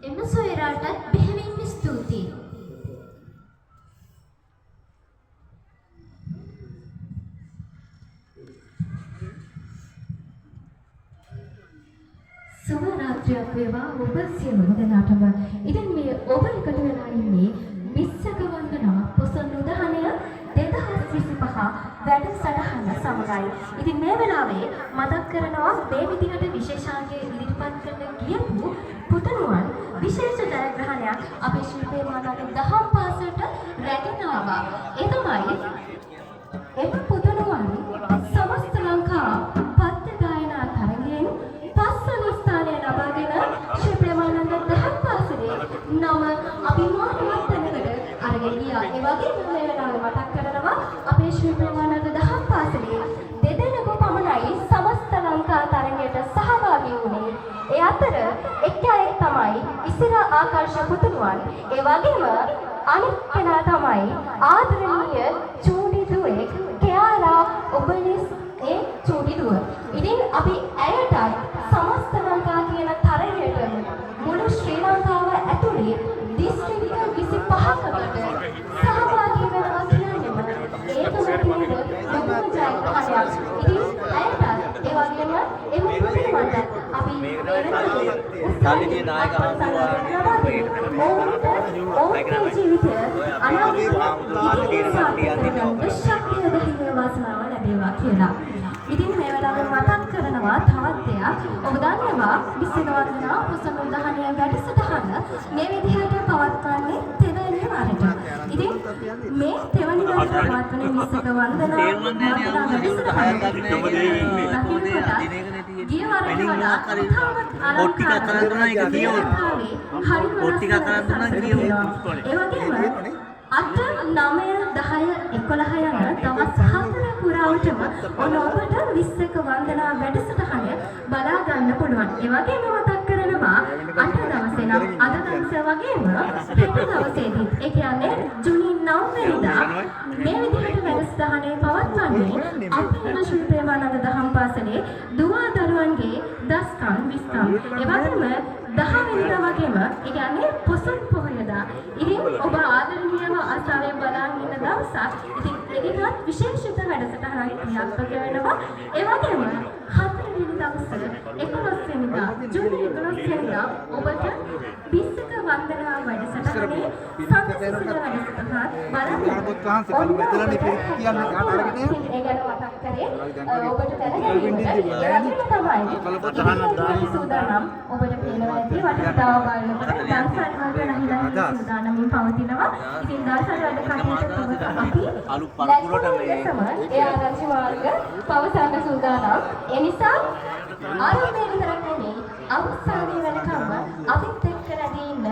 එම සොයුරාටත් බෙහෙවින්ම ස්තුතියි. සුබ රාත්‍රියක් වේවා ඔබ සියලුම දෙනාටම. ඉතින් මේ ඔබ එකට වෙලා ඉන්නේ විස්සක වන්දනා පොසොන් උදහණය 2025 වැඩසටහන සමගයි. ඉතින් මේ වෙලාවේ මතක් කරනවා මේ විදිහට විශේෂාංගය ඉදිරිපත් කරන ගියපු පුතණුවන් විශේෂ ජයග්‍රහණයක් අපේ ශිල්පේ මානවක දහම් පාසලට රැගෙන ආවා. ඒ තමයි එම පුතණුවන් සමස්ත ලංකා පද්‍ය ගායනා තරගයෙන් පස්වන ස්ථානය ලබාගෙන ශිල්පේ මානවක දහම් පාසලේ නම අභිමානවත් තැනකට අරගෙන ගියා. ඒ වගේම මේ වෙලාවේ මතක් කරනවා අපේ ශිල්පේ මානවක දහම් පාසලේ දෙදෙනෙකු පමණයි සමස්ත ලංකා තරගයට සහභාගී වුණේ. ඒ අතර එක් අයෙක් තමයි ඉසිර ආකර්ෂ පුතණුවන්. ඒ වගේම අනිත් කෙනා තමයි ආදරණීය චූටි දුවේ කෙයාලා ඔබලිස් ඒ චූටි දුව. ඉතින් අපි ඇයටත් සමස්ත ලංකා කියන තරගයට මුළු ශ්‍රී ලංකාව ඇතුලේ දිස්ත්‍රික්ක 25කට සහභාගී වෙනවා කියන්නේම ඒකම තියෙන ලොකුම ජයග්‍රහණයක්. ඉතින් ඇයටත් ඒ වගේම එම පුතණුවන්ට අපි කාලිනිය නායක ඔවුන්ගේ ජීවිතය ශක්තිය දෙහිමේ වාසනාව ලැබේවා කියලා. ඉතින් මේ වෙලාවේ මතක් කරනවා තවත් දෙයක්. ඔබ දන්නවා විසින වන්දනා පොසොන් උදහණය වැඩසටහන මේ විදිහට පවත්වන්නේ තෙවැනි අනිවාර්යට. ඉතින් මේ තෙවනි දවසේ පවත්වන විස්සක වන්දනා වන්දනා ගිය වරට වඩා පොට්ටිකක් කරන් දුන්නා ඒක කියවුවා. පොට්ටිකක් කරන් දුන්නා කියවුවා. ඒ වගේම අද 9, 10, 11 යන දවස් 4 පුරාවටම ඔබට විස්සක වන්දනා වැඩසටහන බලා ගන්න පුළුවන්. ඒ වගේම මතක් කරනවා අද දවසේ නම් අද දවසේ වගේම හෙට දවසේදී ඒ කියන්නේ ජූනි 9 වෙනිදා මේ විදිහට වැඩසටහනේ පවත්වන්නේ අපේ ශිල්පේ වනද දහම් පාසලේ දුවා දරුවන්ගේ දස්කම් විස්කම් ඒ වගේම 10 වෙනිදා වගේම ඒ කියන්නේ පොසොන් පොහොයදා. ඉතින් ඔබ ආදරණීයව ආසාවෙන් බලන් ඉන්න දවසක්. ඉතින් එදිනත් විශේෂිත වැඩසටහනක් ක්‍රියාත්මක වෙනවා. ඒ වගේම 4 වෙනි දවසේ 11 වෙනිදා ජූනි 11 වෙනිදා ඔබට විස්සක වන්දනා වැඩසටහනේ සංස්කෘතික වැඩසටහන බලන්න. ඒ ගැන මතක් කරේ ඔබට දැනගන්න. සූදානම් ඔබට පේනවා ඇති වටපිටාව බලනකොට දන්සල් වලට නැහිලා සූදානමින් පවතිනවා. ඉතින් දන්සල් වල කටයුතු අපි අලු පරපුරට මේ ඒ ආරංචි මාර්ග පවසන්න සූදානම්. ඒ නිසා ආරම්භයේ විතරක් නෙමෙයි අවසානයේ වෙනකම්ම අපිත් එක්ක රැඳී ඉන්න